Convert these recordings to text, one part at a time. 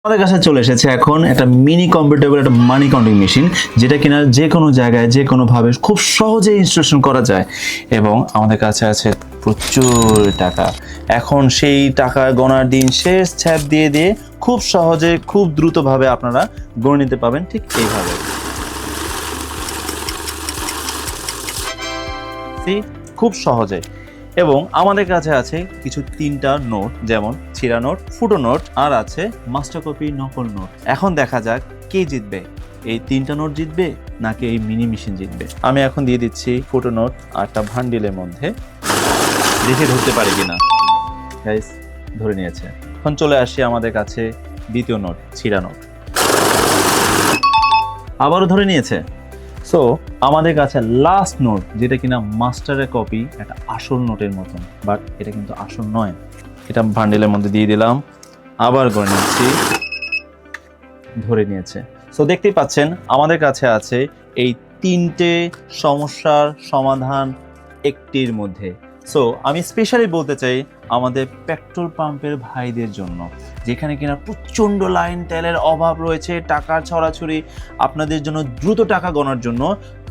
আমাদের কাছে চলে এসেছে এখন একটা মিনি কম্পিউটেবল একটা মানি কাউন্টিং মেশিন, যেটা কিনা যে কোনো জায়গায় যে কোনো ভাবে খুব সহজে ইনস্টলেশন করা যায় এবং আমাদের কাছে আছে প্রচুর টাকা। এখন সেই টাকা গণার দিন শেষ, ছ্যাপ দিয়ে দিয়ে খুব সহজে খুব দ্রুতভাবে আপনারা গণে নিতে পাবেন ঠিক এইভাবে। খুব সহজে। এবং আমাদের কাছে আছে কিছু 3টা নোট, যেমন ছিঁড়া নোট, ফুটো নোট, আর আছে মাস্টার কপি নকল নোট। এখন দেখা যাক কে জিতবে, এই 3টা নোট জিতবে নাকি এই মিনি মেশিন জিতবে। আমি এখন দিয়ে দিচ্ছি ফুটো নোট আরটা ভান্ডিলের মধ্যে, দেখে ধরতে পারি কিনা। গাইস ধরে নিয়েছে। এখন চলে আসি আমাদের কাছে দ্বিতীয় নোট, ছিঁড়া নোট, আবারও ধরে নিয়েছে। সো আমাদের কাছে লাস্ট নোট, যেটা কিনা মাস্টারের কপি, একটা আসল নোটের মতন, বাট এটা কিন্তু আসল নয়। এটা ভান্ডেলের মধ্যে দিয়ে দিলাম, আবার গণে নিচ্ছি, ধরে নিয়েছে। সো দেখতেই পাচ্ছেন আমাদের কাছে আছে এই 3টে সমস্যার সমাধান একটির মধ্যে। সো আমি স্পেশালি বলতে চাই আমাদের পেট্রোল পাম্পের ভাইদের জন্য, যেখানে কিনা প্রচণ্ড লাইন, তেলের অভাব রয়েছে, টাকার ছড়াছড়ি, আপনাদের জন্য দ্রুত টাকা গণার জন্য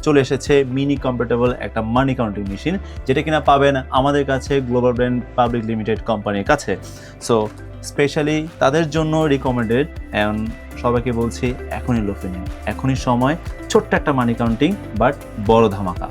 চলে এসেছে মিনি কম্পিউটেবল একটা মানি কাউন্টিং মেশিন, যেটা কিনা পাবেন আমাদের কাছে গ্লোবাল ব্র্যান্ড পাবলিক লিমিটেড কোম্পানির কাছে। সো স্পেশালি তাদের জন্য রিকমেন্ডেড। অ্যান্ড সবাইকে বলছি এখনই লোকে নিন, এখনই সময়। ছোট্ট একটা মানি কাউন্টিং বাট বড় ধামাকা।